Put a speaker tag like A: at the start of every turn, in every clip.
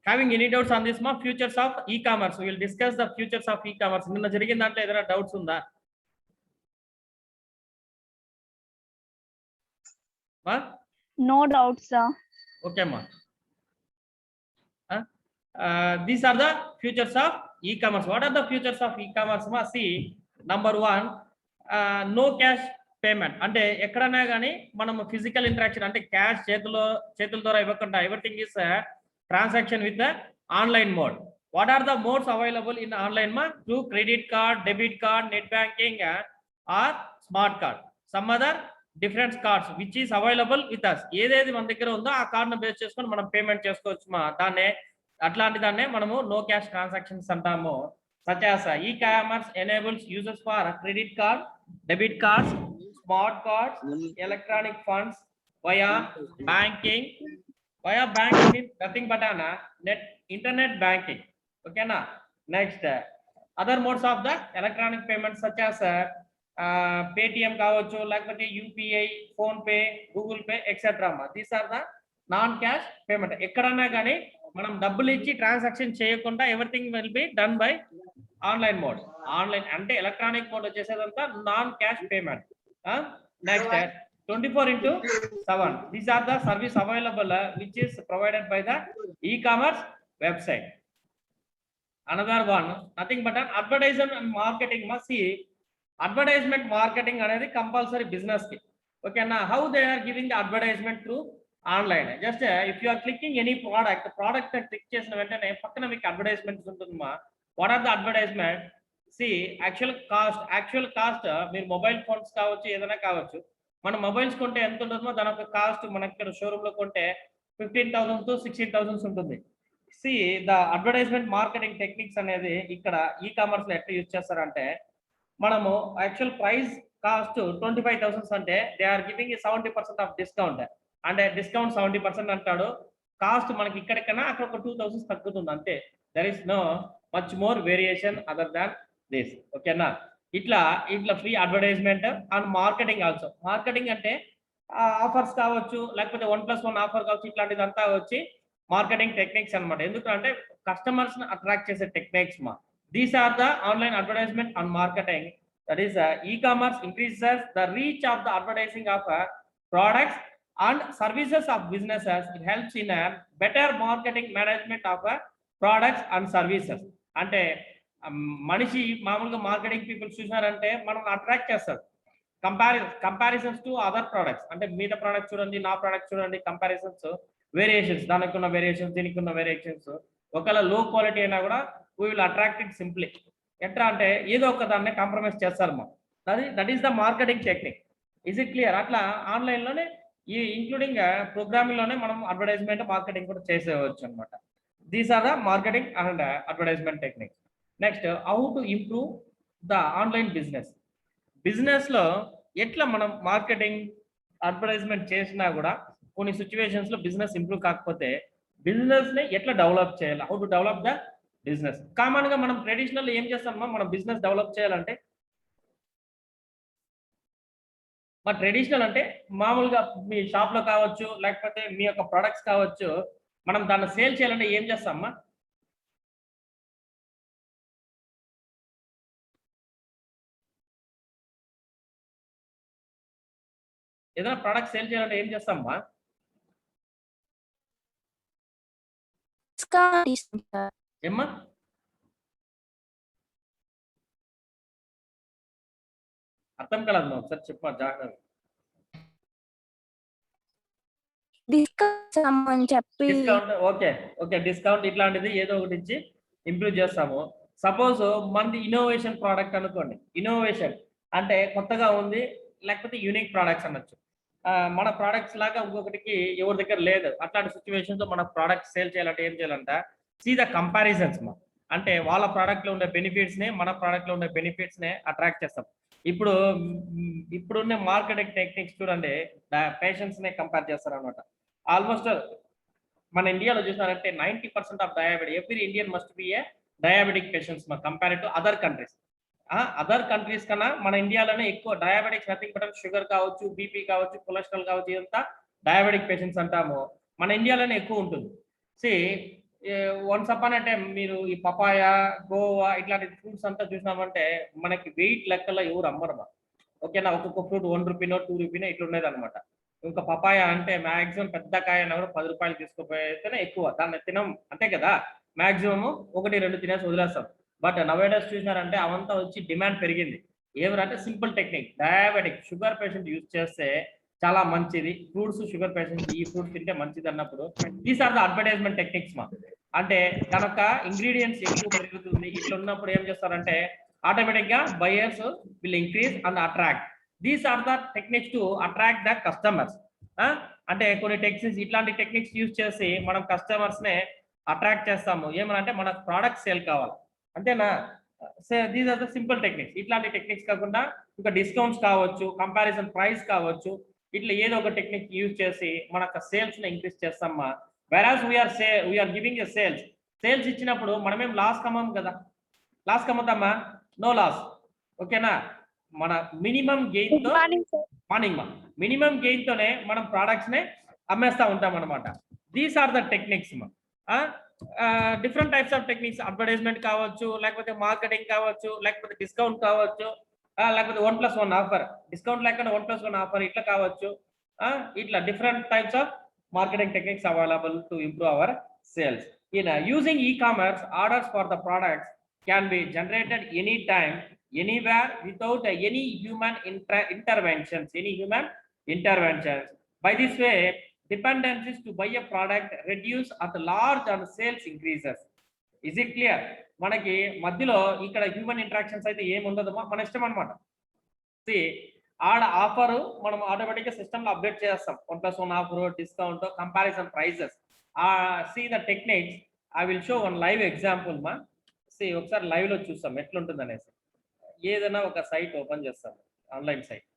A: Having any doubts on this, ma? Futures of e-commerce. We will discuss the futures of e-commerce. నిన్న జరిగిన దాంట్లో ఏదైనా doubts ఉందా? Ma?
B: No doubts, sir.
A: Okay, ma. These are the futures of e-commerce. What are the futures of e-commerce? Ma? See, number one, no cash payment. అంటే ఎక్కడైనా కానీ మనం physical interaction అంటే క్యాష్ చేతుల ద్వారా ఇవ్వకుండా everything is transaction with the online mode. What are the modes available in online మా? Through credit card, debit card, net banking or smart card. Some other different cards which is available with us. ఏదేది మన దగ్గర ఉందో ఆ కార్డ్ను base చేసుకొని మనం payment చేసుకోవచ్చు మా. అట్లాంటి దాన్నే మనము నో క్యాష్ ట్రాన్సాక్షన్స్ అంటాము. Such as e-commerce enables users for credit card, debit cards, smart cards, electronic funds via banking. Via banking means nothing but internet banking. Okay na? Next, other modes of the electronic payments such as Paytm kavachu, lakapothe UPI, Phone Pay, Google Pay, etc. These are the non-cash payment. Ekkadana gaani manam double ichi transaction cheyakunda everything will be done by online mode. Online అంటే electronic mode వచ్చేసేదంతా non cash payment. Next 24/7. These are the service available which is provided by the e-commerce website. Another one nothing but advertisement and marketing. Must see advertisement marketing అనేది compulsory business కి. ఓకేనా? How they are giving the advertisement through online. Just if you are clicking any product click చేసిన వెంటనే పక్కన మీకు advertisements ఉంటుందమ్మా. What are the advertisement? See, actual cost మీరు mobile phones కావచ్చు, ఏదైనా కావచ్చు. మన మొబైల్స్ కొంటే ఎంత ఉంటుందో దాని యొక్క కాస్ట్ మనకి ఇక్కడ షోరూమ్ లో కొంటే 15,000 to 16,000 ఉంటుంది. See, the advertisement marketing techniques అనేది ఇక్కడ ఈ-కామర్స్ లో ఎట్లా యూజ్ చేస్తారంటే, మనము యాక్చువల్ ప్రైస్ కాస్ట్ 25,000 అంటే they are giving 70% off discount. అంటే డిస్కౌంట్ 70% అంటాడు. కాస్ట్ మనకి ఇక్కడికన్నా అక్కడ ఒక 2,000 తగ్గుతుంది అంతే. There is no much more variation other than this. Okay na? ఇట్లా free advertisement and marketing also. Marketing అంటే ఆఫర్స్ కావచ్చు, లేకపోతే 1+1 ఆఫర్ కావచ్చు, ఇట్లాంటిదంతా వచ్చి మార్కెటింగ్ టెక్నిక్స్ అనమాట. ఎందుకంటే కస్టమర్స్ ని అట్రాక్ట్ చేసే టెక్నిక్స్ మా. These are the online advertisement and marketing. That is e-commerce increases the reach of the advertising of products and services of businesses. It helps in a better marketing management of products and services. అంటే మనిషి మామూలుగా marketing peoples చూసినారంటే మనం attract చేస్తారు. Comparisons to other products. అంటే మిగతా product చూడండి, నా ప్రోడక్ట్ చూడండి, కంపారిజన్స్, వేరియేషన్స్, దానికి ఉన్న వేరియేషన్స్, దీనికి ఉన్న వేరియేషన్స్. ఒకవేళ లో క్వాలిటీ అయినా కూడా we will attract it simply. ఎట్లా అంటే ఏదో ఒక దాన్ని కాంప్రమైజ్ చేస్తారు మా. That is the marketing technique. Is it clear? అట్లా ఆన్లైన్లోనే ఇంక్లూడింగ్ ప్రోగ్రామింగ్ లోనే మనం అడ్వర్టైజ్మెంట్ మార్కెటింగ్ కూడా చేసేవచ్చు అనమాట. These are the marketing and advertisement techniques. Next, how to improve the online business. Business లో ఎట్లా మనం మార్కెటింగ్ అడ్వర్టైజ్మెంట్ చేసినా కూడా కొన్ని సిచ్యువేషన్స్ లో బిజినెస్ ఇంప్రూవ్ కాకపోతే బిజినెస్ ని ఎట్లా డెవలప్ చేయాలి, how to develop the business. Common గా మనం ట్రెడిషనల్ ఏం చేస్తామో మనం బిజినెస్ డెవలప్ చేయాలంటే ట్రెడిషనల్ అంటే మామూలుగా మీ షాప్ లో కావచ్చు, లేకపోతే మీ యొక్క ప్రొడక్ట్స్ కావచ్చు, మనం దాన్ని సేల్ చేయాలంటే ఏం చేస్తామా? ఏదైనా ప్రొడక్ట్ సేల్ చేయాలంటే ఏం చేస్తామా? ఏమ్మా? అర్థం కలదు ఒకసారి చెప్పా జాగ్రత్త. ఓకే డిస్కౌంట్ ఇట్లాంటిది ఏదో ఒకటి ఇచ్చి ఇంప్రూవ్ చేస్తాము. సపోజ్ మనది ఇన్నోవేషన్ ప్రోడక్ట్ అనుకోండి. ఇన్నోవేషన్ అంటే కొత్తగా ఉంది, లేకపోతే యూనిక్ ప్రోడక్ట్స్ అనొచ్చు. మన ప్రోడక్ట్స్ లాగా ఇంకొకటికి ఎవరి దగ్గర లేదు. అట్లాంటి సిచ్యువేషన్స్ లో మన ప్రోడక్ట్ సేల్ చేయాలంటే ఏం చేయాలంట? సీ ద కంపారిజన్స్ మా. అంటే వాళ్ళ ప్రోడక్ట్ లో ఉండే బెనిఫిట్స్ ని మన ప్రోడక్ట్ లో ఉండే బెనిఫిట్స్ ని అట్రాక్ట్ చేస్తాం. ఇప్పుడున్న మార్కెటింగ్ టెక్నిక్స్ చూడండి, పేషెంట్స్ నే కంపేర్ చేస్తారు అనమాట. ఆల్మోస్ట్ మన ఇండియాలో చూసినారంటే 90% of diabetic, every Indian must be a diabetic patients మా compare to other countries. Other countries కన్నా మన ఇండియాలోనే ఎక్కువ డయాబెటిక్స్, నథింగ్ బట్ షుగర్ కావచ్చు, బీపీ కావచ్చు, కొలెస్ట్రాల్ కావచ్చు, ఇదంతా డయాబెటిక్ పేషెంట్స్ అంటాము. మన ఇండియాలోనే ఎక్కువ ఉంటుంది. See once upon a time మీరు ఈ పపాయ గోవా ఇట్లాంటి ఫ్రూట్స్ అంతా చూసినామంటే మనకి వెయిట్ లెక్కలో ఎవరు అమ్మరు. ఓకేనా, ఒక్కొక్క ఫ్రూట్ 1 రూపీనో 2 రూపీనో ఇట్లా ఉండేది అనమాట. ఇంకా పపాయ అంటే మాక్సిమం పెద్ద కాయ కూడా 10 రూపాయలు తీసుకుపోతేనే ఎక్కువ, దాన్ని తినం అంతే కదా, మాక్సిమం 1-2 తినేసి వదిలేస్తాం. బట్ నవేడేస్ చూసినారంటే అవంతా వచ్చి డిమాండ్ పెరిగింది. ఏమంటే simple technique, diabetic sugar patient use చేస్తే చాలా మంచిది, ఫ్రూట్స్ షుగర్ పేషెంట్ ఈ ఫ్రూట్ తింటే మంచిది అన్నప్పుడు these are the advertisement techniques మా. అంటే కనుక ఇంగ్రీడియంట్స్ ఎక్కువ పెరుగుతుంది, ఇట్లా ఉన్నప్పుడు ఏం చేస్తారంటే ఆటోమేటిక్ గా buyers will increase and attract. These are the techniques to attract the customers. అంటే కొన్ని టెక్నిక్స్, ఇట్లాంటి టెక్నిక్స్ యూజ్ చేసి మనం కస్టమర్స్ నే అట్రాక్ట్ చేస్తాము. ఏమనంటే మన ప్రోడక్ట్ సేల్ కావాలి అంతేనా. These are the simple techniques. ఇట్లాంటి టెక్నిక్స్ కాకుండా ఇంకా డిస్కౌంట్స్ కావచ్చు, కంపారిజన్ ప్రైస్ కావచ్చు, ఇట్లా ఏదో ఒక టెక్నిక్ యూజ్ చేసి మన సేల్స్ ని ఇంక్రీజ్ చేస్తామా. వెరాస్ వీఆర్ గివింగ్ ఎ సేల్స్ ఇచ్చినప్పుడు మనమేం లాస్ కమ్మం కదా, లాస్ కమ్ముతామా, నో లాస్. ఓకేనా, మన మినిమం గెయిన్ తో మార్నింగ్ మా మినిమం గెయిన్ తోనే మనం ప్రొడక్ట్స్ నే అమ్మేస్తా ఉంటాం అనమాట. దీస్ ఆర్ ద టెక్నిక్స్ మా. Different types of techniques, advertisement కావచ్చు, లేకపోతే మార్కెటింగ్ కావచ్చు, లేకపోతే డిస్కౌంట్ కావచ్చు, లేకపోతే 1+1 ఆఫర్, డిస్కౌంట్ లేకుండా 1+1 ఆఫర్ ఇట్లా కావచ్చు. ఇట్లా different types of marketing techniques available to improve our sales. In using e-commerce, orders for the products can be generated anytime, anywhere without any human interventions. By this way, dependencies to buy a product reduce at large and sales increases. Is it clear? మనకి మధ్యలో ఇక్కడ human interactions అయితే ఏమి ఉండదు, మన ఇష్టం అనమాట. ఆడ ఆఫర్ మనం ఆటోమేటిక్ గా సిస్టమ్ లో అప్డేట్ చేస్తాం, 1+1 offer, discount, comparison prices. See the techniques. I will show one live example మా. See ఒకసారి లైవ్ లో చూస్తాం ఎట్లుంటుంది అనేసి. ఏదైనా ఒక సైట్ ఓపెన్ చేస్తాం, online site.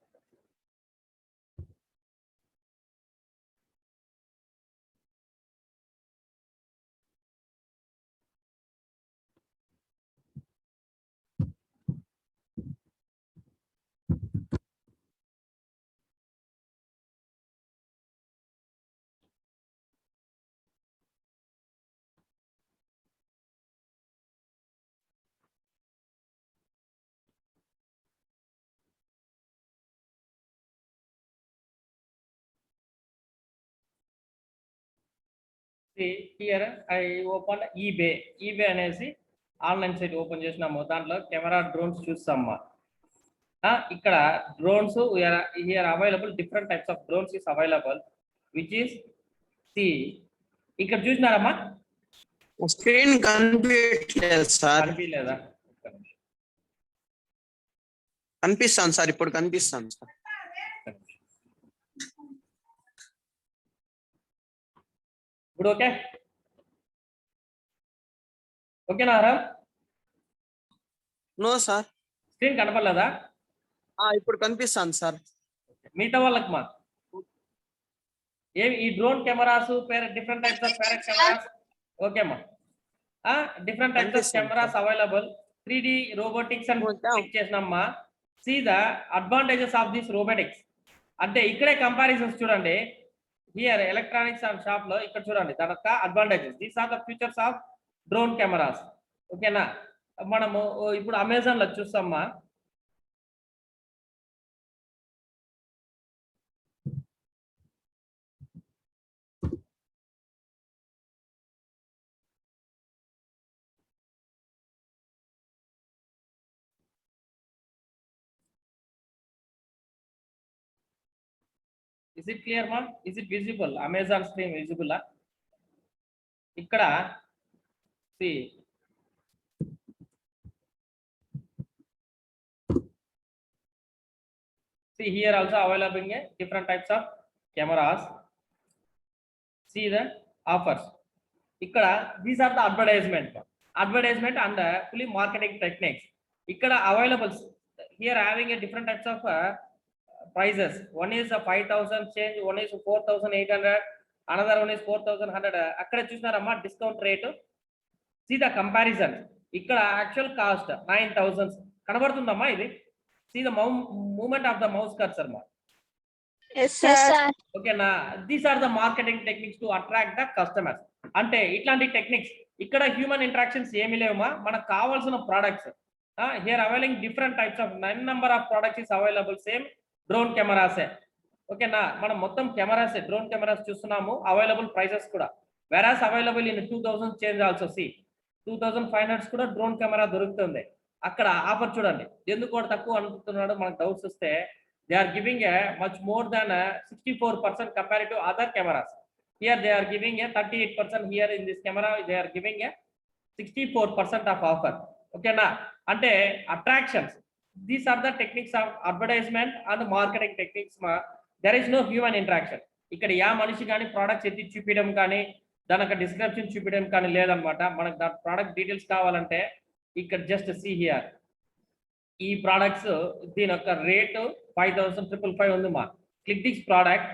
A: See here I opened eBay అనేసి ఆన్లైన్ సైట్ ఓపెన్ చేసినాము. దాంట్లో కెమెరా డ్రోన్స్ చూస్తామా. ఇక్కడ drones here available, different types of drones is available, which is see. ఇక్కడ చూసినారమ్మా,
C: స్క్రీన్ కనిపించలేదు సార్.
A: కనిపించలేదా?
C: కనిపిస్తాను సార్, ఇప్పుడు కనిపిస్తాను సార్.
A: ఇప్పుడు ఓకే, ఓకేనా రామ్?
C: నో సార్,
A: స్క్రీన్ కనపడలేదా?
C: ఇప్పుడు కనిపిస్తాను సార్.
A: మిగతా వాళ్ళకి మా ఈ drone cameras, different types of parrot cameras. Okay మా, different types of cameras available. 3D robotics అని క్లిక్ చేసినమ్మా. See the advantages of this robotics. అంటే ఇక్కడే కంపారిజన్స్ చూడండి. హియర్ ఎలక్ట్రానిక్స్ అండ్ షాప్ లో ఇక్కడ చూడండి దాని యొక్క advantages. These are the features of drone cameras. ఓకేనా, మనము ఇప్పుడు అమెజాన్ లో చూస్తామా. Is it clear ma? Is it visible? Amazon screen visible? ఇక్కడ see here also available different types of cameras. See the offers. ఇక్కడ these are the advertisement and fully marketing techniques. ఇక్కడ available here having a different types of prices. One is a 5,000 change, one is 4,800, another one is 4,100. అక్కడ చూసినారమ్మా discount rate. See the comparison. ఇక్కడ actual cost 9,000 కనబడుతుందమ్మా ఇది. See the movement of the mouse cursor మా.
D: Yes,
B: Yes,
D: sir.
B: sir.
A: ఓకేనా, these are the marketing techniques to attract the customers. అంటే ఇట్లాంటి techniques ఇక్కడ హ్యూమన్ ఇంటరాక్షన్స్ ఏమి లేవమ్మా, మనకు కావాల్సిన products here availing different types of 9 number of products is available same drone కెమెరాసే. ఓకేనా, మనం మొత్తం కెమెరాసే డ్రోన్ కెమెరాస్ చూస్తున్నాము, అవైలబుల్ ప్రైసెస్ కూడా whereas available in 2000 change also. See 2500 కూడా డ్రోన్ కెమెరా దొరుకుతుంది. అక్కడ ఆఫర్ చూడండి, ఎందుకు కూడా తక్కువ అనుకుంటున్నాడు మనకు డౌట్స్ వస్తే. They are giving a much more than 64% compared to other cameras. Here they are giving a 38%. Here in this camera they are giving a 64% of offer. Okay na, ante attractions. These are the techniques of advertisement and marketing techniques ma. There is no human interaction. ఇక్కడ yeah మనిషి కానీ products ఎత్తి చూపించడం కానీ దానికి description చూపించడం కానీ లేదనమాట. మనకు దాని ప్రోడక్ట్ డీటెయిల్స్ కావాలంటే ఇక్కడ జస్ట్ సీ హియర్, ఈ ప్రోడక్ట్స్ దీని యొక్క రేటు 5555 ఉంది మా. Click this product.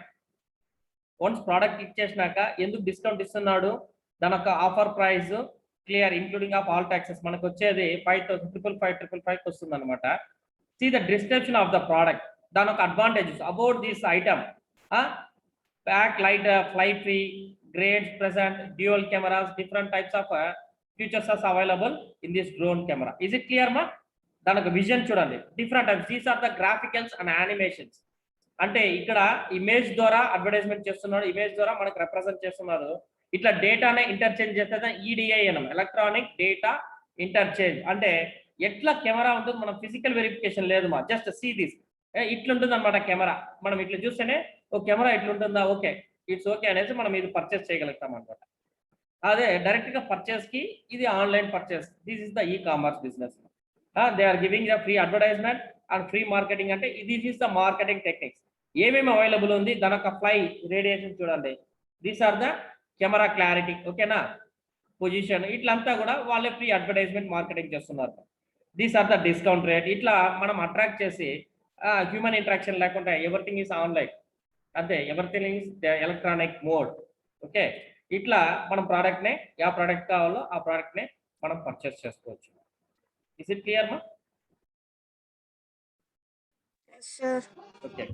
A: Once product click చేసినాక ఎందుకు డిస్కౌంట్ ఇస్తున్నాడు, దాని యొక్క offer price clear including of all taxes మనకు వచ్చేది 5555 వస్తుంది అనమాట. See the description of the product, దాని యొక్క advantages about this item. Pack light fly free grades present dual cameras different types of features are available in this drone camera. Is it clear మా? దానికి vision చూడండి, different types. These are the graphicals and animations. అంటే ఇక్కడ image ద్వారా advertisement చేస్తున్నాడు, image ద్వారా మనకు represent చేస్తున్నారు. ఇట్లా డేటానే ఇంటర్చేంజ్ చేస్తే ఈడిఐ అనం, ఎలక్ట్రానిక్ డేటా ఇంటర్చేంజ్. అంటే ఎట్లా కెమెరా ఉంటుంది, మనం ఫిజికల్ వెరిఫికేషన్ లేదు మా, జస్ట్ సీ దిస్. ఇట్లుంటుంది అనమాట కెమెరా. మనం ఇట్లా చూస్తేనే ఓ కెమెరా ఇట్లుంటుందా, ఓకే ఇట్స్ ఓకే అనేసి మనం ఇది పర్చేస్ చేయగలుగుతాం అనమాట. అదే డైరెక్ట్ గా పర్చేస్ కి ఇది online purchase. This is the e-commerce business. They are giving the free advertisement and free marketing. అంటే this is the marketing techniques. ఏమేమి అవైలబుల్ ఉంది, దాని యొక్క ఫ్లై రేడియేషన్ చూడండి. These are the camera clarity, ఓకేనా, position, ఇట్లంతా కూడా వాళ్ళే ఫ్రీ అడ్వర్టైజ్మెంట్ మార్కెటింగ్ చేస్తున్నారు. These are the discount rate. ఇట్లా మనం అట్రాక్ట్ చేసి హ్యూమన్ ఇంటరాక్షన్ లేకుండా ఎవ్రీథింగ్ ఈస్ ఆన్లైన్, అంతే, everything is electronic mode. Okay, ఇట్లా మనం ప్రోడక్ట్ నే, ఏ ప్రోడక్ట్ కావాలో ఆ ప్రోడక్ట్ నే మనం పర్చేస్ చేసుకోవచ్చు. ఇస్ ఇట్ క్లియర్ మా?
D: Yes, sir.
A: Okay.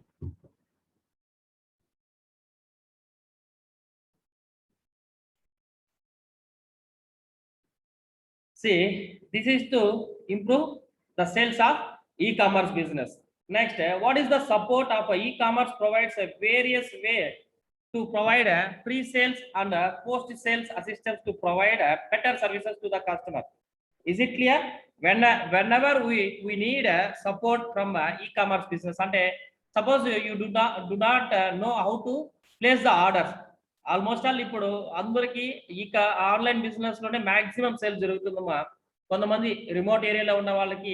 A: See, this is to improve the sales of e-commerce business. Next, what is the support of e-commerce provides a various way to provide pre-sales and post-sales assistance to provide better services to the customer. Is it clear? Whenever we need support from e-commerce business, and suppose you do not know how to place the orders. Almost all ఇప్పుడు అందరికి ఇక online business లోనే maximum sale జరుగుతుందమ్మా. కొంతమంది remote ఏరియాలో ఉన్న వాళ్ళకి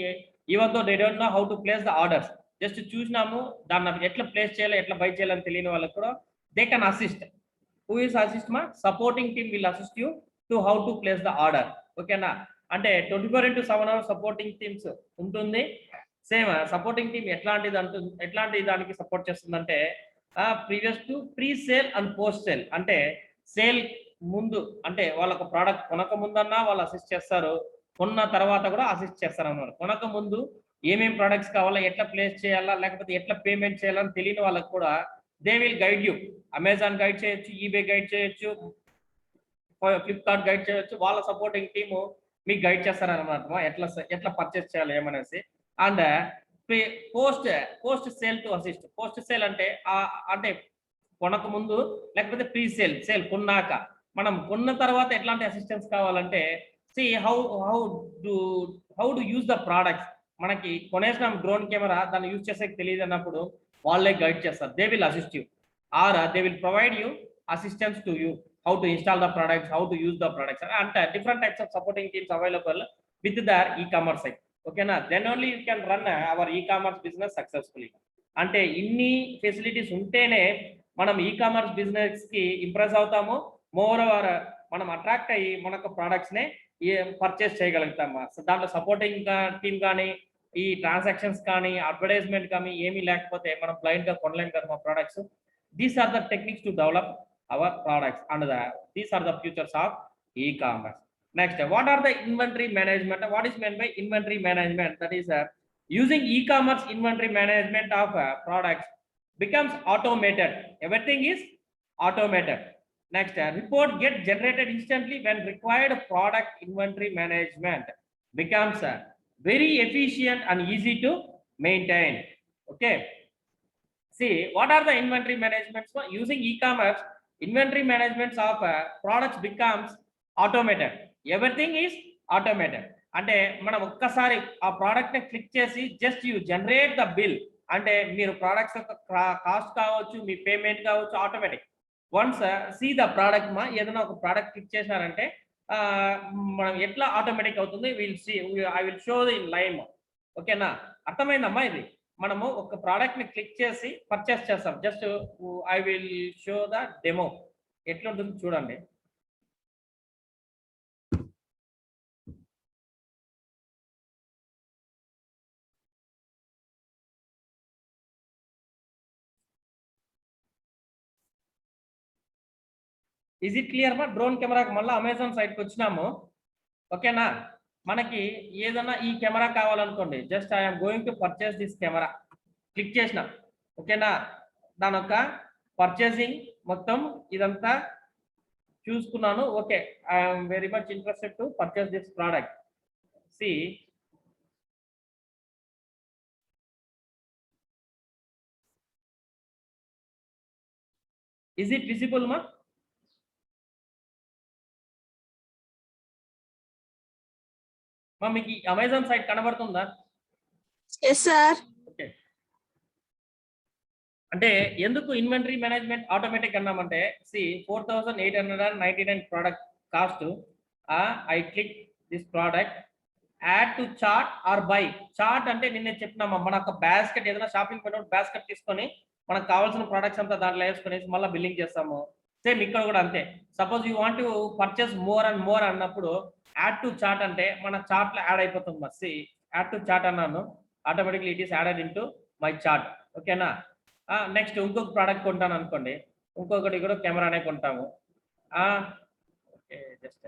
A: even though they don't know how to place the orders, just చూసినాము దాన్ని ఎట్లా ప్లేస్ చేయాలి ఎట్లా బై చేయాలని తెలియని వాళ్ళకి కూడా they can assist. Who is assist మా? Supporting team will assist you to how to place the order. ఓకేనా, అంటే 24/7 అవర్స్ సపోర్టింగ్ టీమ్స్ ఉంటుంది. సేమ్ సపోర్టింగ్ టీమ్ ఎట్లాంటి దానికి సపోర్ట్ చేస్తుందంటే previous to pre sale and post sale. అంటే sale ముందు, అంటే వాళ్ళకు ప్రోడక్ట్ కొనక ముందన్నా వాళ్ళు అసిస్ట్ చేస్తారు, కొన్న తర్వాత కూడా అసిస్ట్ చేస్తారు అన్నమాట. కొనక ముందు ఏమేమి ప్రోడక్ట్స్ కావాలా, ఎట్లా ప్లేస్ చేయాలా, లేకపోతే ఎట్లా పేమెంట్ చేయాలని తెలియని వాళ్ళకి కూడా they will guide you. Amazon guide చేయొచ్చు, ఈబే గైడ్ చేయొచ్చు, ఫ్లిప్కార్ట్ గైడ్ చేయొచ్చు. వాళ్ళ సపోర్టింగ్ టీము మీకు గైడ్ చేస్తారన్నమాట, ఎట్లా పర్చేస్ చేయాలి ఏమనేసి. And post sale to assist. Post sale అంటే కొనక ముందు, లేకపోతే ప్రీ సేల్, సేల్ కొన్నాక, మనం కొన్న తర్వాత ఎట్లాంటి అసిస్టెన్స్ కావాలంటే see how do use the products. మనకి కొనేసిన డ్రోన్ కెమెరా దాన్ని యూజ్ చేసేకి తెలియదు అన్నప్పుడు వాళ్ళే గైడ్ చేస్తారు. They will assist you or they will provide you assistance to you how to install the products, how to use the products. అంటే different types of supporting teams available with their e-commerce site. ఓకేనా, then only you can run our e-commerce business successfully. అంటే ఇన్ని facilities ఉంటేనే మనం e commerce business కి impress అవుతాము. More over మనం attract అయ్యి మనకు ప్రోడక్ట్స్ నే పర్చేస్ చేయగలుగుతాము. దాంట్లో సపోర్టింగ్ టీమ్ కానీ, ఈ ట్రాన్సాక్షన్స్ కానీ, అడ్వర్టైజ్మెంట్ కానీ ఏమీ లేకపోతే మనం బ్లైండ్ గా కొనలేం కదా మా products. These are the techniques to develop our products and these are the futures of e-commerce. Next, what are the inventory management? What is meant by inventory management? That is using e-commerce inventory management of products becomes automated. Everything is automated. Next, report get generated instantly when required. Product inventory management becomes very efficient and easy to maintain. Okay. See, what are the inventory managements? Using e-commerce, inventory management of products becomes automated. Everything is automated. అంటే మనం ఒక్కసారి ఆ product ని click చేసి just you generate the bill, అంటే మీరు products యొక్క cost కావచ్చు, మీ పేమెంట్ కావచ్చు, automatic. Once see the product మా ఏదైనా ఒక ప్రోడక్ట్ క్లిక్ చేశారంటే మనం ఎట్లా ఆటోమేటిక్ అవుతుంది, will see, I will show in live. ఓకేనా, అర్థమైందమ్మా? ఇది మనము ఒక ప్రోడక్ట్ ని క్లిక్ చేసి పర్చేస్ చేస్తాం. Just I will show the demo, ఎట్లుంటుంది చూడండి. ఈజ్ ఇట్ క్లియర్ మా? డ్రోన్ కెమెరాకి మళ్ళీ అమెజాన్ సైట్కి వచ్చినాము. ఓకేనా, మనకి ఏదైనా ఈ కెమెరా కావాలనుకోండి, just I'm going to purchase this camera click చేసిన. ఓకేనా, దాని యొక్క పర్చేసింగ్ మొత్తం ఇదంతా చూసుకున్నాను. Okay, I'm very much interested to purchase this product. See, is it visible మా? మీకు అమెజాన్ సైట్ కనబడుతుందా?
D: Yes, sir.
A: ఓకే, అంటే ఎందుకు inventory management automatic అన్నామంటే, see 4899 product cost, I click this product, add to chart or buy. Chart అంటే నిన్నే చెప్పినామా, మన ఒక basket, ఏదైనా షాపింగ్ పెట్టినప్పుడు బాస్కెట్ తీసుకొని మనకు కావాల్సిన ప్రోడక్ట్స్ అంతా దాంట్లో వేసుకునేసి మళ్ళీ బిల్లింగ్ చేస్తాము. సేమ్ ఇక్కడ కూడా అంతే. Suppose you want to purchase more and more అన్నప్పుడు యాడ్ టు చార్ట్ అంటే మన చార్ట్ లో యాడ్ అయిపోతుంది. మసి యాడ్ టు చార్ట్ అన్నాను, automatically it is added in to my chart. ఓకేనా, నెక్స్ట్ ఇంకొక ప్రోడక్ట్ కొంటాను అనుకోండి, ఇంకొకటి కూడా కెమెరానే కొంటాము. ఓకే, జస్ట్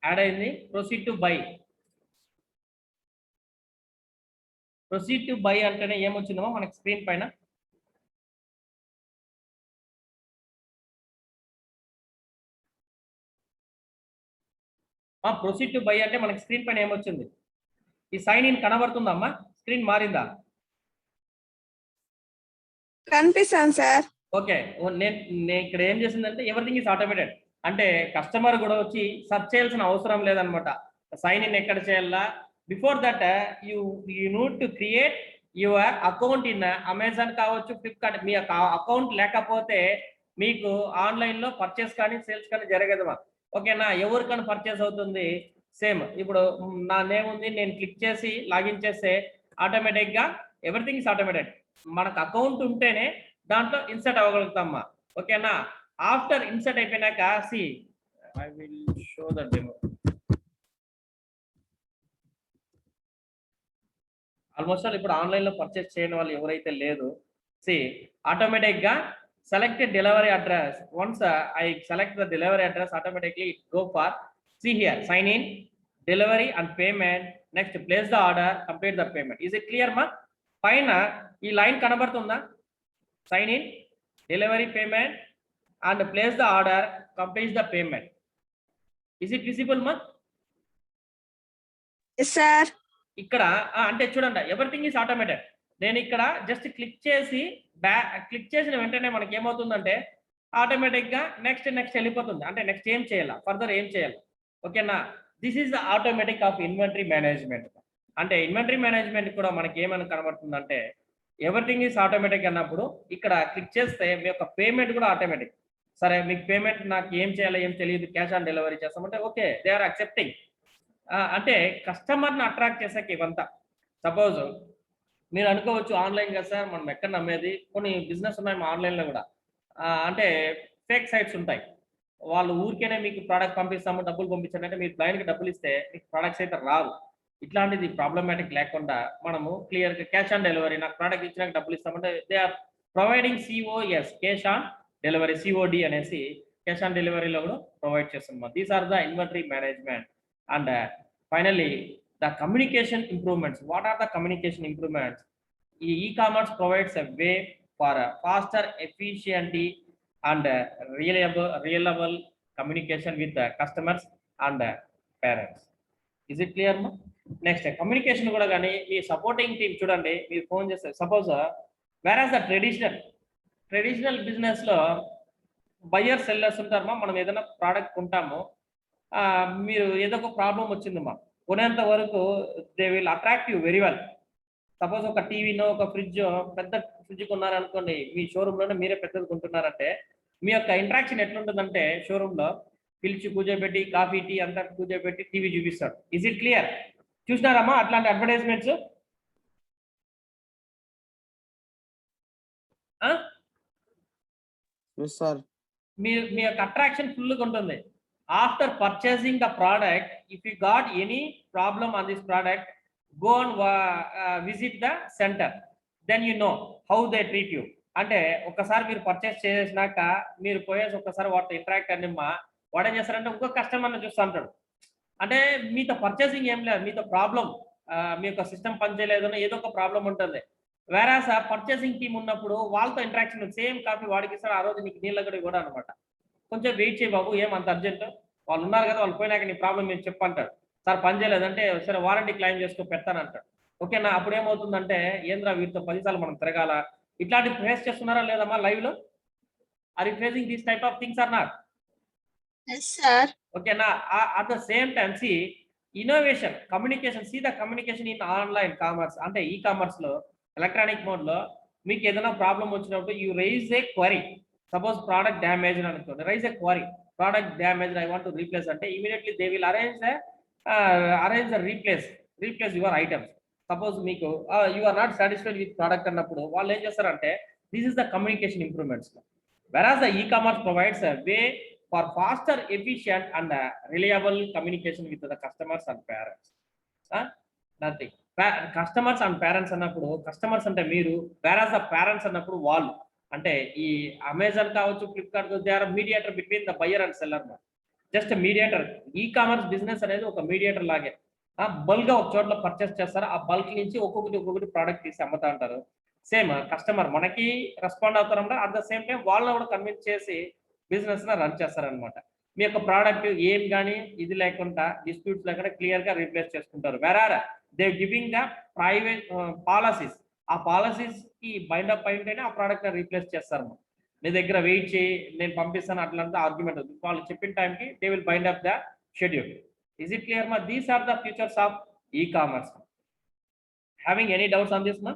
A: యాడ్ అయింది. Proceed to buy. Proceed to buy అంటేనే ఏమొచ్చిందో మనకి స్క్రీన్ పైన, ప్రొసీడ్ టు బై అంటే మనకి స్క్రీన్ పైన ఏమొచ్చింది? ఈ సైన్ ఇన్ కనబడుతుందమ్మా? స్క్రీన్ మారిందా?
D: కనిపిస్తాను సార్.
A: ఓకే, నేను ఇక్కడ ఏం చేసిందంటే ఎవ్రీథింగ్ ఈస్ ఆటోమేటెడ్. అంటే కస్టమర్ కూడా వచ్చి సెర్చ్ చేయాల్సిన అవసరం లేదనమాట. సైన్ ఇన్ ఎక్కడ చేయాలా? Before that you need to create your account in Amazon కావచ్చు, ఫ్లిప్కార్ట్. మీ అకౌంట్ లేకపోతే మీకు ఆన్లైన్ లో పర్చేస్ కానీ సేల్స్ కానీ జరగదు. ఓకేనా, ఎవరికైనా పర్చేస్ అవుతుంది. సేమ్ ఇప్పుడు నా నేమ్ ఉంది, నేను క్లిక్ చేసి లాగిన్ చేస్తే ఆటోమేటిక్ గా ఎవ్రీథింగ్ ఇస్ ఆటోమేటెడ్. మనకు అకౌంట్ ఉంటేనే దాంట్లో ఇన్సర్ట్ అవ్వగలుగుతామా? ఓకేనా, ఆఫ్టర్ ఇన్సర్ట్ అయిపోయినాక see I will show the demo. Almost all ఇప్పుడు ఆన్లైన్ లో పర్చేస్ చేయని వాళ్ళు ఎవరైతే లేదు, సి ఆటోమేటిక్ గా selected delivery address. Once I select the delivery address, automatically it go for, see here, sign in, delivery and payment. Next place the order, complete the payment. Is it clear మా? పైన ఈ line కనబడుతుందా? Sign in, delivery, payment and place the order, complete the payment. Is it visible మా?
D: Yes, sir.
A: ఇక్కడ అంటే చూడండి, everything is automated. నేను ఇక్కడ జస్ట్ క్లిక్ చేసి క్లిక్ చేసిన వెంటనే మనకి ఏమవుతుందంటే ఆటోమేటిక్ గా నెక్స్ట్ వెళ్ళిపోతుంది. అంటే నెక్స్ట్ ఏం చేయాలి, ఫర్దర్ ఏం చేయాలి. ఓకేనా, this is the automatic of inventory management. అంటే ఇన్వెంటరీ మేనేజ్మెంట్ కూడా మనకి ఏమైనా కనబడుతుందంటే ఎవ్రీథింగ్ ఈస్ ఆటోమేటిక్ అన్నప్పుడు ఇక్కడ క్లిక్ చేస్తే మీ యొక్క పేమెంట్ కూడా ఆటోమేటిక్. సరే, మీకు పేమెంట్ నాకు ఏం చేయాలో ఏం తెలియదు, క్యాష్ ఆన్ డెలివరీ చేస్తామంటే ఓకే, దే ఆర్ అక్సెప్టింగ్. అంటే కస్టమర్ని అట్రాక్ట్ చేసాక ఇవంతా. సపోజ్ మీరు అనుకోవచ్చు ఆన్లైన్ కదా సార్, మనం ఎక్కడ నమ్మేది, కొన్ని బిజినెస్ ఉన్నాయి మా ఆన్లైన్లో కూడా. అంటే ఫేక్ సైట్స్ ఉంటాయి. వాళ్ళు ఊరికేనే మీకు ప్రోడక్ట్ పంపిస్తాము, డబ్బులు పంపించండి అంటే మీరు బ్లైండ్కి డబ్బులు ఇస్తే మీకు ప్రోడక్ట్స్ అయితే రావు. ఇట్లాంటిది ప్రాబ్లమాటిక్ లేకుండా మనము క్లియర్ గా క్యాష్ ఆన్ డెలివరీ, నాకు ప్రోడక్ట్ ఇచ్చినాక డబ్బులు ఇస్తామంటే they are providing COS, cash on delivery, COD అనేసి క్యాష్ ఆన్ డెలివరీలో కూడా ప్రొవైడ్ చేస్తున్నాం. These are the inventory management. And finally the communication improvements. What are the communication improvements? ఈ e-commerce provides a way for a faster, efficiency and reliable communication with the customers and parents. Is it clear ma? Next, communication కూడా కానీ మీ supporting team చూడండి, మీరు phone చేస్తే suppose wear the traditional business లో buyer sellers ఉంటారమ్మా. మనం ఏదైనా product కొంటాము, మీరు ఏదో ఒక ప్రాబ్లం వచ్చిందమ్మా, కొనేంత వరకు they will attract you very well. Suppose ఒక టీవీనో ఒక ఫ్రిడ్జ్, పెద్ద ఫ్రిడ్జ్ కొన్నారనుకోండి, మీ షోరూంలోనే మీరే పెద్దది కొంటున్నారంటే మీ యొక్క ఇంట్రాక్షన్ ఎట్లుంటుందంటే షోరూంలో పిలిచి కూర్చోబెట్టి కాఫీ టీ అంతా కూర్చోబెట్టి టీవీ చూపిస్తాడు. Is it clear? చూసినారమ్మా అట్లాంటి అడ్వర్టైజ్మెంట్స్? మీ యొక్క అట్రాక్షన్ ఫుల్గా ఉంటుంది. After purchasing the product, if you got any problem on this product, go and visit the center, then you know how they treat you. అంటే ఒక్కసారి మీరు పర్చేస్ చేసినాక మీరు పోయేసి ఒక్కసారి వాటితో ఇంటరాక్ట్ అనిమ్మా, వాడు ఏం చేస్తారంటే ఇంకొక కస్టమర్ని చూస్తూ ఉంటాడు. అంటే మీతో పర్చేసింగ్ ఏం లేదు, మీతో ప్రాబ్లం, మీ యొక్క సిస్టమ్ పనిచేయలేదు, ఏదో ఒక ప్రాబ్లం ఉంటుంది. వేరాస్ పర్చేసింగ్ టీమ్ ఉన్నప్పుడు వాళ్ళతో ఇంటరాక్షన్, సేమ్ కాఫీ వాడికి ఇస్తారు, ఆ రోజు నీకు నీళ్ళ కూడా కూడా అనమాట. కొంచెం వెయిట్ చేయి బాబు, ఏం అంత అర్జెంట్, వాళ్ళు ఉన్నారు కదా, వాళ్ళు పోయినాక నీ ప్రాబ్లం మీరు చెప్పంటాడు. సార్ పని చేయలేదంటే సరే వారంటీ క్లెయిమ్ చేసుకో పెడతానంటాడు. ఓకేనా? అప్పుడు ఏమవుతుందంటే ఏంద్రా వీటితో 10 సార్లు మనం తిరగాల. ఇట్లాంటి ఫేస్ చేస్తున్నారా లేదమ్మా లైవ్ లో? Are you facing this type of things or not?
D: Yes, sir.
A: ఓకేనా? At the same time see innovation, communication, see the communication in online commerce. అంటే ఈ కామర్స్ లో ఎలక్ట్రానిక్ మోడ్ లో మీకు ఏదైనా ప్రాబ్లం వచ్చినప్పుడు you raise a query. Suppose product damage అనుకోండి, raise a query, product damage, I want to replace అంటే immediately they will arrange the replace your items. Suppose మీకు you are not satisfied with product అన్నప్పుడు వాళ్ళు ఏం చేస్తారంటే this is the communication improvements. Whereas the e-commerce provides a way for faster, efficient and reliable communication with the customers and parents. Nothing. Customers and parents అన్నప్పుడు, customers అంటే మీరు, వెరాస్ the parents అన్నప్పుడు వాళ్ళు. అంటే ఈ అమెజాన్ కావచ్చు, Flipkart, they are mediator between the buyer and seller. Just mediator. E-commerce business అనేది ఒక మీడియేటర్ లాగే. బల్క్ గా ఒక చోట్ల పర్చేస్ చేస్తారు, ఆ బల్క్ నుంచి ఒక్కొక్కటి ప్రోడక్ట్ తీసి అమ్ముతా ఉంటారు. సేమ్ కస్టమర్ మనకి రెస్పాండ్ అవుతారంటే అట్ ద సేమ్ టైం వాళ్ళని కూడా కన్విన్స్ చేసి బిజినెస్ రన్ చేస్తారనమాట. మీ యొక్క ప్రోడక్ట్ ఏం కానీ ఇది లేకుండా, డిస్ప్యూట్స్ లేకుండా క్లియర్ గా రీప్లేస్ చేసుకుంటారు. Where are they giving the private policies, ఆ పాలసీస్ కి బైండ్ అప్ అయింటేనే ఆ ప్రోడక్ట్ రీప్లేస్ చేస్తారు. నీ దగ్గర వెయిట్ చేయి, నేను పంపిస్తాను అట్లంతా ఆర్గ్యుమెంట్ ఉంది. వాళ్ళు చెప్పిన టైంకి they will bind up the schedule. Is it clear మా? These are the futures of e-commerce. Having any doubts on this మా?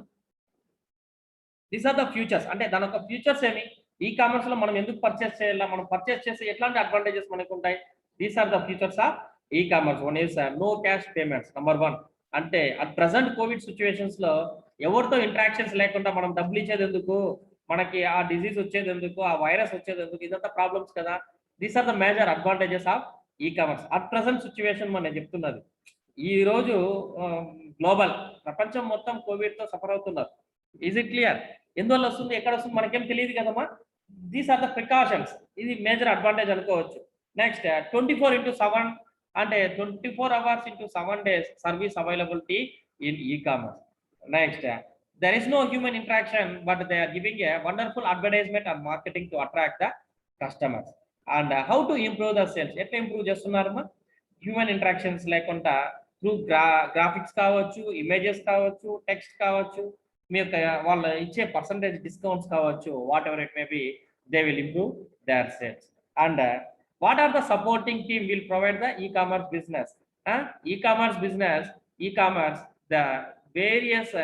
A: These are the futures. అంటే దాని యొక్క ఫ్యూచర్స్ ఏమి? ఈ-కామర్స్ లో మనం ఎందుకు పర్చేస్ చేయాలా, మనం పర్చేస్ చేస్తే ఎట్లాంటి అడ్వాంటేజెస్ మనకు ఉంటాయి? These are the futures of e-commerce. One is no cash payments, number 1. అంటే అట్ ప్రజెంట్ కోవిడ్ సిచ్యువేషన్స్ లో ఎవరితో ఇంటరాక్షన్స్ లేకుండా మనం డబ్బులు ఇచ్చేది ఎందుకు, మనకి ఆ డిజీజ్ వచ్చేది ఎందుకు, ఆ వైరస్ వచ్చేది ఎందుకు, ఇదంతా ప్రాబ్లమ్స్ కదా. These are the major advantages of e-commerce at present situation. మనం చెప్తున్నది ఈ రోజు గ్లోబల్ ప్రపంచం మొత్తం కోవిడ్ తో సఫర్ అవుతున్నారు. Is it clear? ఎందువల్ల వస్తుంది, ఎక్కడ వస్తుంది మనకేం తెలియదు కదమ్మా. These are the precautions. ఇది మేజర్ అడ్వాంటేజ్ అనుకోవచ్చు. నెక్స్ట్ 24/7 అంటే 24 hours into 7 days service availability in e-commerce. Next there is no human interaction but they are giving a wonderful advertisement and marketing to attract the customers. And how to improve the sales? ఎట్లా improve చేస్తున్నారమ్మా? Human interactions లేకుండా through graphics కావచ్చు, images కావచ్చు, text కావచ్చు, మీ యొక్క వాళ్ళ ఇచ్చే పర్సంటేజ్ డిస్కౌంట్స్ కావచ్చు, whatever it may be, they will improve their sales. And what are the supporting team will provide the e-commerce business? E-commerce the various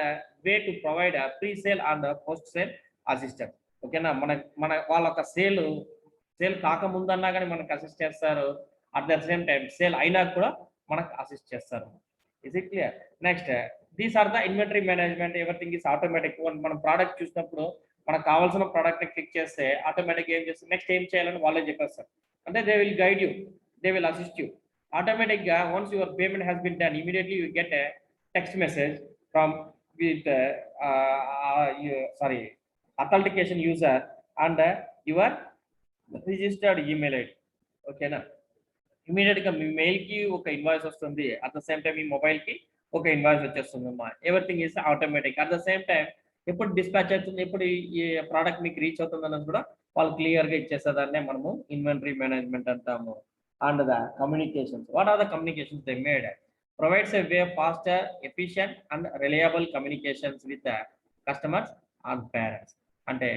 A: way to provide a pre-sale and a post-sale assistance. ఓకేనా? మన వాళ్ళ sale కాకముందన్నా కానీ మనకు assist చేస్తారు, at the same time sale అయినా కూడా మనకు assist చేస్తారు. Is it clear? Next these are the inventory management. Everything is automatic. మనం ప్రోడక్ట్ చూసినప్పుడు మనకు కావాల్సిన ప్రోడక్ట్ ని క్లిక్ చేస్తే ఆటోమేటిక్ ఏం చేస్తుంది, నెక్స్ట్ ఏం చేయాలని వాళ్ళే చెప్పేస్తారు. అంటే they will guide you, they will assist you. automatic once your payment has been done, immediately you get a text message from with authentication user and your registered email ID. Okay na, immediate గా మీ mail కి ఒక invoice వస్తుంది, at the same time me mobile కి ఒక invoice వచ్చేస్తుంది అమ్మా. Everything is automatic. At the same time ఎప్పుడు dispatch అవుతుంది, ఎప్పుడు ఈ ప్రోడక్ట్ మీకు రీచ్ అవుతుంది అన్నది కూడా వాళ్ళు క్లియర్ గా ఇచ్చేసేదాన్నే మనము ఇన్వెంటరీ మేనేజ్మెంట్ అంటాము. And the communications, what are the communications they made? Provides a way faster, efficient and reliable communications with customers and parents. అంటే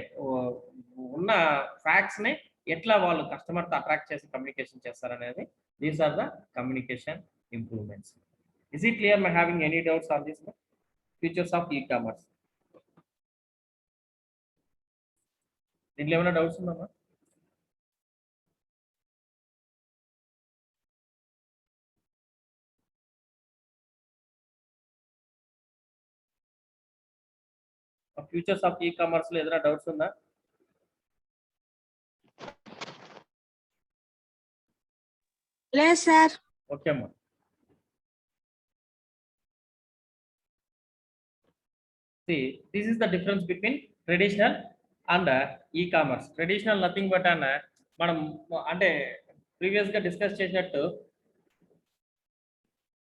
A: ఉన్న ఫ్యాక్ట్స్ ని ఎట్లా వాళ్ళు కస్టమర్ తో అట్రాక్ట్ చేసి కమ్యూనికేషన్ చేస్తారనేది, these are the communication improvements. Is it clear? My having any doubts on this features of e-commerce? దీంట్లో ఏమైనా డౌట్స్ ఉందమ్మా? ఫ్యూచర్స్ ఆఫ్ ఈ కామర్స్ లో ఏదైనా డౌట్స్ ఉందా?
D: లేదు సార్.
A: ఓకే అమ్మా. See, this is the difference between traditional and e-commerce. Traditional nothing but an మనం అంటే ప్రీవియస్ గా డిస్కస్ చేసినట్టు,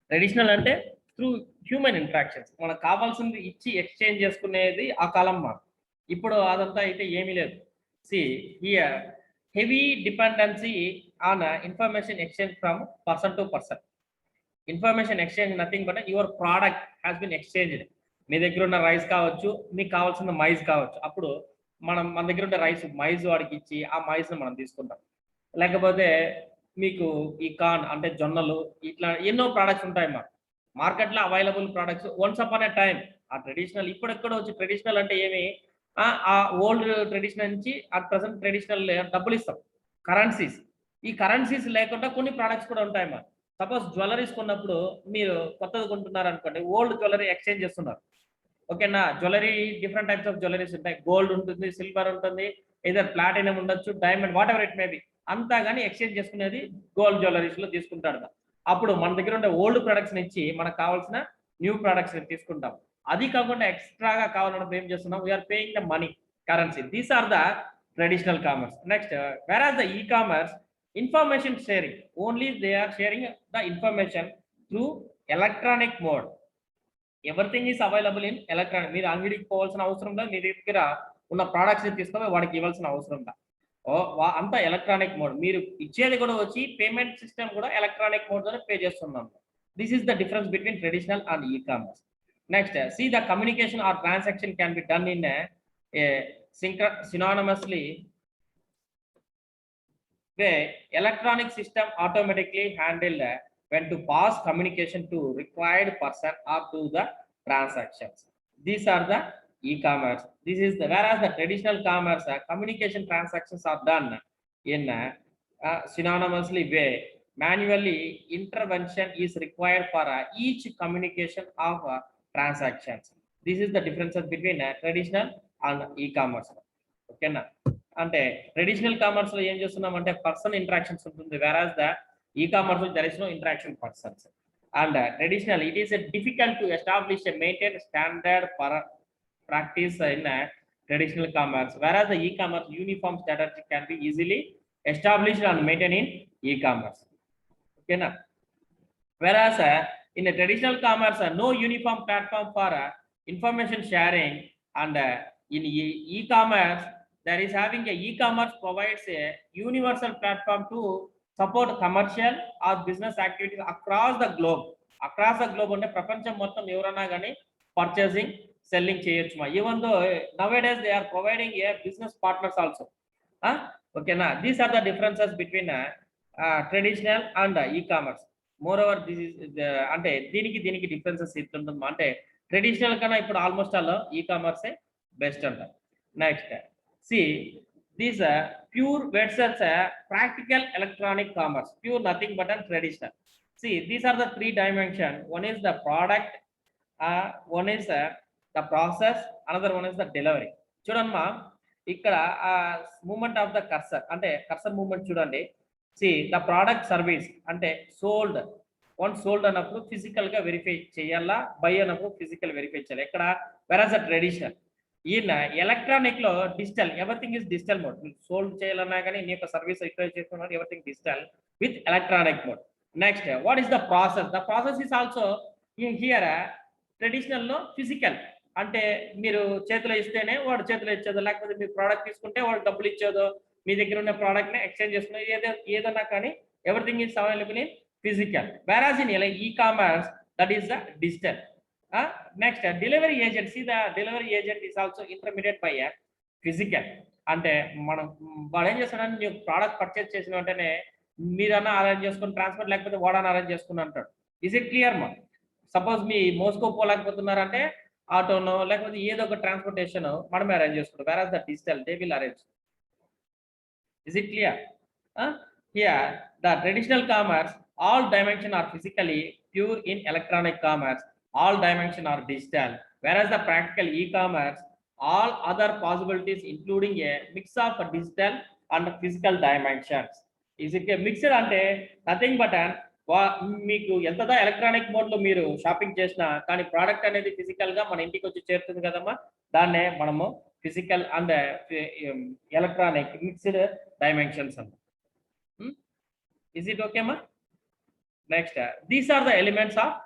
A: ట్రెడిషనల్ అంటే త్రూ హ్యూమన్ ఇంటరాక్షన్స్, మనకు కావాల్సింది ఇచ్చి ఎక్స్చేంజ్ చేసుకునేది ఆ కాలం మా. ఇప్పుడు అదంతా అయితే ఏమీ లేదు. See here heavy dependency on information exchange from person to person. Information exchange nothing but your product has been exchanged. మీ దగ్గర ఉన్న రైస్ కావచ్చు, మీకు కావాల్సిన మైజ్ కావచ్చు. అప్పుడు మన దగ్గర ఉన్న రైస్ మైజ్ వాడికి ఇచ్చి ఆ మైజ్ని మనం తీసుకుంటాం. లేకపోతే మీకు ఈ కార్న్ అంటే జొన్నలు, ఇట్లా ఎన్నో ప్రోడక్ట్స్ ఉంటాయి మా మార్కెట్లో available products. Once upon a time ఆ ట్రెడిషనల్ ఇప్పుడు ఎక్కడ వచ్చి ట్రెడిషనల్ అంటే ఏమి, ఆ ఓల్డ్ ట్రెడిషనల్ నుంచి అట్ ప్రజెంట్ ట్రెడిషనల్ డబ్బులు ఇస్తాం, కరెన్సీస్. ఈ కరెన్సీస్ లేకుండా కొన్ని ప్రోడక్ట్స్ కూడా ఉంటాయి మా. సపోజ్ జ్యువెలరీస్ కొన్నప్పుడు మీరు కొత్తది కొంటున్నారు అనుకోండి, ఓల్డ్ జ్యువెలరీ ఎక్స్చేంజ్ చేస్తున్నారు. ఓకేనా? Jewellery different types of jewelleries ఉంటాయి. గోల్డ్ ఉంటుంది, సిల్వర్ ఉంటుంది, ఏదో ప్లాటినం ఉండొచ్చు, diamond, what ever it maybe. అంతా కానీ ఎక్స్చేంజ్ చేసుకునేది గోల్డ్ జ్యువెలరీస్ లో తీసుకుంటాడు. అప్పుడు మన దగ్గర ఉండే ఓల్డ్ ప్రొడక్ట్స్ ఇచ్చి మనకు కావాల్సిన న్యూ ప్రొడక్ట్స్ తీసుకుంటాం. అది కాకుండా ఎక్స్ట్రాగా కావాలన్నప్పుడు ఏం చేస్తున్నాం? We are paying the money, currency. These are the traditional commerce. Next, where are the e-commerce information sharing, only they are sharing the information through electronic mode. Everything is available in electronic. మీరు అంగడికి పోవాల్సిన అవసరం లేదు, మీ దగ్గర ఉన్న products తీసుకొని వాడికి ఇవ్వాల్సిన అవసరం లేదు. అంతా ఎలక్ట్రానిక్ మోడ్. మీరు ఇచ్చేది కూడా వచ్చి పేమెంట్ సిస్టమ్ కూడా ఎలక్ట్రానిక్ మోడ్ ద్వారా పే చేస్తున్నాం. This is the difference between traditional and e commerce. Next, see the communication or transaction can be done in a synonymously way. Electronic system automatically handle when to pass communication to required person or to the transactions. These are the e-commerce. This is the, whereas the traditional commerce communication transactions are done in synonymously way. Manually intervention is required for each communication of transactions. This is the differences between traditional and e-commerce. Okay na? అంటే traditional commerce లో ఏం చేస్తున్నాం అంటే person interactions ఉంటుంది, whereas the e-commerce there is no interaction persons. And traditional it is difficult to establish maintain standard practice in traditional commerce, whereas the e-commerce uniform strategy can be easily established and maintain in e-commerce. ఓకేనా? Whereas in traditional commerce no uniform platform for information sharing, and in e-commerce there is having a e-commerce provides a universal platform to support commercial or business activities across the globe. Across the globe అంటే ప్రపంచం మొత్తం ఎవరైనా కానీ purchasing, selling చేయొచ్చు. even though nowadays they are providing a business partners also. ఓకేనా? These are the differences between traditional and e-commerce. Moreover, this is అంటే దీనికి differences ఇస్తుంటుంది. అంటే ట్రెడిషనల్ కన్నా ఇప్పుడు ఆల్మోస్ట్ ఆల్ ఈ-కామర్స్ బెస్ట్ అంటారు. Next, see these pure versus practical electronic commerce. Pure nothing but traditional. See, these are the three dimensions. One is the product, one is the process, another one is the delivery. చూడమ్మా, ఇక్కడ moment of the cursor అంటే cursor moment చూడండి. See the product service అంటే sold sold అన్నప్పుడు physical గా verify చేయాలా, by అన్నప్పుడు physical verify చేయాలి. ఎక్కడ వెరాజ్ ట్రెడిషనల్ ఈయన ఎలక్ట్రానిక్ లో digital, everything is digital mode. Sold చేయాలన్నా కానీ నీ యొక్క సర్వీస్ రిక్వైర్ చేస్తున్నారు, everything digital with electronic mode. Next what is the process? The process is also here traditional లో ఫిజికల్, అంటే మీరు చేతిలో ఇస్తేనే వాడు చేతిలో ఇచ్చేదో, లేకపోతే మీరు ప్రోడక్ట్ తీసుకుంటే వాడు డబ్బులు ఇచ్చేదో, మీ దగ్గర ఉన్న ప్రోడక్ట్ ని ఎక్స్చేంజ్ చేసుకునే ఏదన్నా కానీ everything is available in physical. Whereas in e-commerce that is the digital. Next delivery agent. The delivery agent is also intermediate by physical. అంటే మనం వాడు ఏం చేస్తాడంటే మీరు ప్రోడక్ట్ పర్చేస్ చేసిన వెంటనే మీరన్నా అరేంజ్ చేసుకుని ట్రాన్స్పోర్ట్, లేకపోతే వాడన్నా అరేంజ్ చేసుకుని అంటాడు. ఇస్ ఇట్ క్లియర్ మా? సపోజ్ మీ మోస్కో పోలేకపోతున్నారంటే ఆటోనో లేకపోతే ఏదో ఒక ట్రాన్స్పోర్టేషన్ మనమే అరేంజ్ చేసుకుంటాం. Whereas the digital they will arrange. Is it clear? Here, the traditional commerce, all dimensions are physically pure. In electronic commerce, all dimensions are digital. Whereas the practical e-commerce, all other possibilities including a mix of digital and physical dimensions. Is it a mixer? అంటే nothing but మీకు ఎంతదా electronic mode లో మీరు shopping చేసినా కానీ product అనేది physical గా మన ఇంటికి వచ్చి చేరుతుంది కదమ్మా, దాన్నే మనము physical and electronic mixed dimensions అన్న. ఇస్ ఇట్ ఓకే మా? Next these are the elements of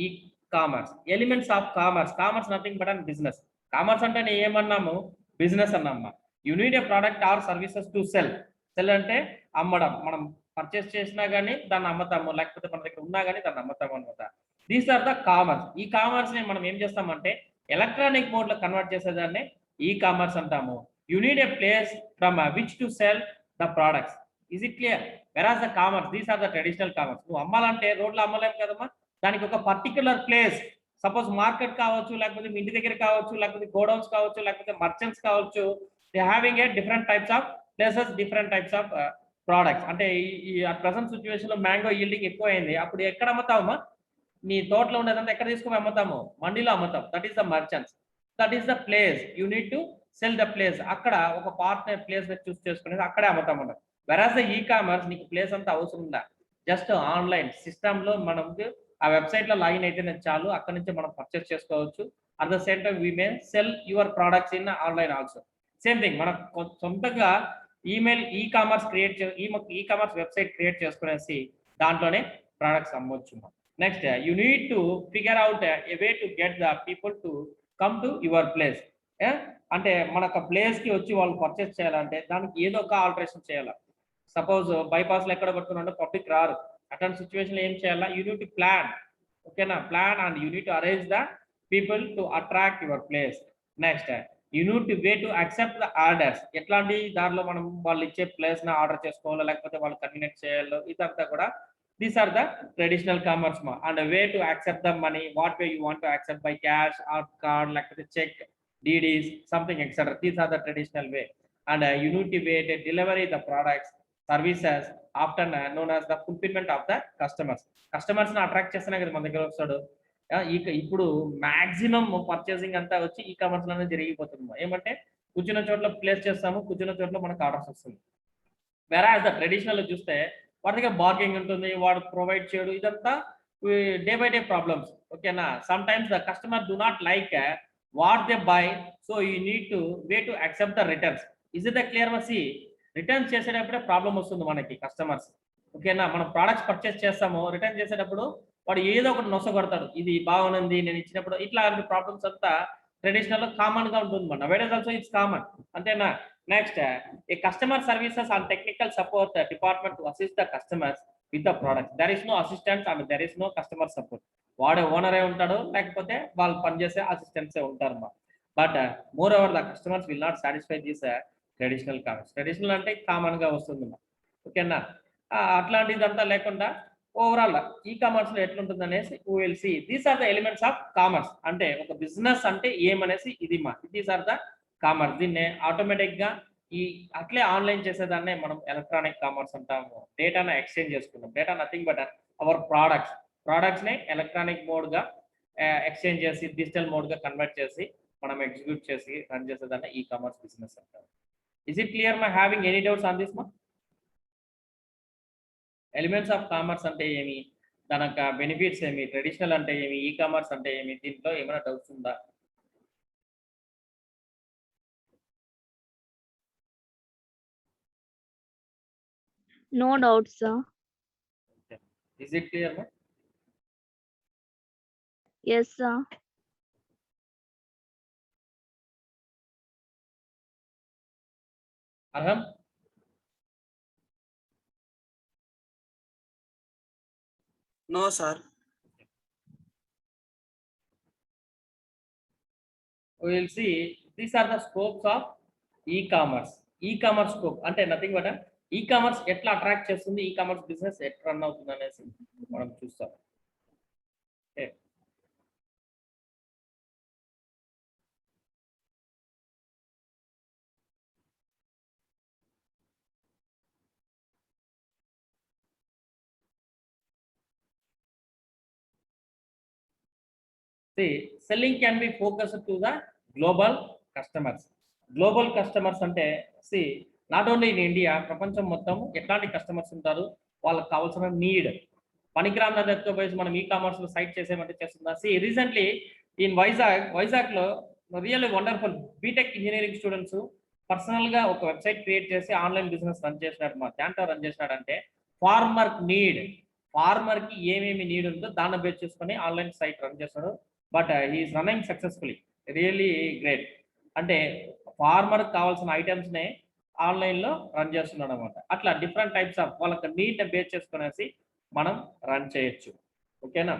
A: e-commerce. Elements of commerce. Commerce nothing but and business. Commerce అంటే ఏమన్నాము? బిజినెస్ అన్నమ్మా. You need a product or services to sell. Sell అంటే అమ్మడం, మనం purchase చేసినా కానీ దాన్ని అమ్ముతాము, లేకపోతే మన దగ్గర ఉన్నా కానీ దాన్ని అమ్ముతాము అనమాట. These are the commerce. E-commerce ని మనం ఏం చేస్తామంటే ఎలక్ట్రానిక్ మోడ్ లో కన్వర్ట్ చేసేదాన్ని ఈ కామర్స్ అంటాము. You need a place from which to sell the products. Is it clear? Whereas the commerce, these are the traditional commerce. నువ్వు అమ్మాలంటే రోడ్లో అమ్మలేము కదమ్మా, దానికి ఒక పర్టికులర్ ప్లేస్, సపోజ్ మార్కెట్ కావచ్చు, లేకపోతే మీ ఇంటి దగ్గర కావచ్చు, లేకపోతే గోడౌన్స్ కావచ్చు, లేకపోతే మర్చెంట్స్ కావచ్చు. They having a different types of places, different types of products. అంటే ఈ ప్రెసెంట్ సిచ్యువేషన్ లో మ్యాంగో ఈల్డింగ్ ఎక్కువ అయింది. అప్పుడు ఎక్కడ అమ్ముతామా? నీ తోటలో ఉండేదంతా ఎక్కడ తీసుకుని అమ్ముతాము? మండీలో అమ్ముతాం. That is the merchants. That is the place. You need to sell the place. అక్కడ ఒక పార్ట్నర్ ప్లేస్ చూస్ చేసుకునేది అక్కడే అమ్ముతాం మనం. వెరాజ్ ద ఈ కామర్స్ నీకు ప్లేస్ అంతా అవసరం ఉందా? జస్ట్ ఆన్లైన్ సిస్టమ్ లో మనకు ఆ వెబ్సైట్ లో లాగిన్ అయితే చాలు, అక్కడ నుంచి మనం పర్చేస్ చేసుకోవచ్చు. At the same time we may cell your products in online also. Same thing, మనం సొంతంగా email e commerce e commerce website create చేసుకునేసి దాంట్లోనే ప్రొడక్ట్స్ అమ్మవచ్చు. Next you need to figure out a way to get the people to come to your place. అంటే మనకు place కి వచ్చి వాళ్ళు పర్చేస్ చేయాలంటే దానికి ఏదో ఒక ఆల్టరేషన్ చేయాలి. సపోజ్ బైపాస్ లో ఎక్కడ పట్టుకున్నా పబ్లిక్ రారు, అట్లాంటి సిచ్యువేషన్ ఏం చేయాలా? You need to plan. ఓకేనా? Plan and you need to arrange the people to attract your place. Next you need to way to accept the orders. ఎట్లాంటి దారిలో మనం వాళ్ళు ఇచ్చే ప్లేస్ ని ఆర్డర్ చేసుకోవాలో, లేకపోతే వాళ్ళు కన్వీనియట్ చేయాలో, ఇదంతా కూడా these are the traditional commerce మా. And way to accept the money, what way you want to accept, by cash or card, లేకపోతే cheque, DDs, something etc. These are the traditional way. And you need to wait to delivery the products, services, often known as the fulfillment of the customers. Customers ని attract చేస్తేనే కదా మన దగ్గర వస్తాడు. ఇప్పుడు maximum purchasing అంతా వచ్చి e commerce లోనే జరిగిపోతుంది. ఏమంటే కూర్చున్న చోట్ల ప్లేస్ చేస్తాము, కూర్చున్న చోట్ల మనకు ఆర్డర్స్ వస్తుంది. వెరాజ్ ద ట్రెడిషనల్ చూస్తే వాటి దగ్గర బార్గెనింగ్ ఉంటుంది, వాడు ప్రొవైడ్ చేయడు, ఇదంతా డే బై డే ప్రాబ్లమ్స్. ఓకేనా? Some times the customer do not like what they buy, so you need to way to accept the returns. Is it clear? Masi returns చేసేటప్పుడే problem వస్తుంది మనకి customers. ఓకేనా? మనం products purchase చేస్తాము, return చేసేటప్పుడు వాడు ఏదో ఒకటి నొసగొడతాడు, ఇది బాగుంది నేను ఇచ్చినప్పుడు. ఇట్లాంటి ప్రాబ్లమ్స్ అంతా ట్రెడిషనల్ కామన్ గా ఉంటుంది. మన నవేడేస్ ఆల్సో ఇట్స్ కామన్, అంతేనా? Next a customer services and technical support department to assist the customers with the products. There is no assistant and there is no customer support. వాడే ఓనరే ఉంటాడు, లేకపోతే వాళ్ళు పనిచేసే అసిస్టెంట్సే ఉంటారు. But moreover the customers will not satisfy this traditional commerce. Traditional అంటే common గా వస్తుంది. ఓకేనా? అట్లాంటిదంతా లేకుండా ఓవరాల్ ఈ కామర్స్ లో ఎట్లుంటుంది అనేసి we will see. These are the elements of commerce. అంటే ఒక బిజినెస్ అంటే ఏమనేసి ఇది దీస్ ఆర్ ద కామర్స్. దీన్నే ఆటోమేటిక్ గా అట్లే ఆన్లైన్ చేసేదాన్నే మనం ఎలక్ట్రానిక్ కామర్స్ అంటాము. డేటాను ఎక్స్చేంజ్ చేసుకున్నాం. Data nothing but our products ని ఎలక్ట్రానిక్ మోడ్ గా ఎక్స్చేంజ్ చేసి డిజిటల్ మోడ్ గా కన్వర్ట్ చేసి మనం ఎగ్జిక్యూట్ చేసి రన్ చేసేదాన్ని ఈ కామర్స్ బిజినెస్ అంటారు. Is it clear? My having any doubts on this మా? ఎలిమెంట్స్ ఆఫ్ కామర్స్ అంటే ఏమి, దాని యొక్క బెనిఫిట్స్ ఏమి, ట్రెడిషనల్ అంటే ఏమి, ఈ కామర్స్ అంటే ఏమి, దీంట్లో ఏమైనా డౌట్స్ ఉందా?
B: No doubts, sir.
A: Is it clear?
B: Yes, sir.
A: అర్హం?
C: No, sir.
A: We will see these are the scopes of e-commerce. E-commerce scope అంటే నథింగ్ బట్ ఈ-కామర్స్ ఎట్లా అట్రాక్ట్ చేస్తుంది, ఈ-కామర్స్ బిజినెస్ ఎట్లా రన్ అవుతుంది అనేసి మనం చూస్తాం. Okay, see selling can be focused to the global customers. Global customers అంటే see not only in India, ప్రపంచం మొత్తం ఎట్లాంటి కస్టమర్స్ ఉంటారు, వాళ్ళకి కావాల్సిన నీడ్ పనికిరాని దగ్గర మనం ఈ-కామర్స్ లో సైట్ చేసేమంటే చేస్తుందా? see రీసెంట్లీ ఇన్ వైజాగ్ లో really wonderful BTech engineering students personal గా ఒక వెబ్సైట్ క్రియేట్ చేసి ఆన్లైన్ బిజినెస్ రన్ చేసినాడు. మా దాంట్లో రన్ చేసినాడంటే ఫార్మర్ కి ఏమేమి నీడ్ ఉందో దాన్ని బేస్ చేసుకొని ఆన్లైన్ సైట్ రన్ చేస్తాడు. But he is running successfully, really great. అంటే ఫార్మర్ కావాల్సిన ఐటమ్స్ నే ఆన్లైన్ లో రన్ చేస్తున్నాడు అనమాట. అట్లా డిఫరెంట్ టైప్స్ ఆఫ్ వాళ్ళకి నీడ్ బేస్ చేసుకునేసి మనం రన్ చేయొచ్చు. ఓకేనా?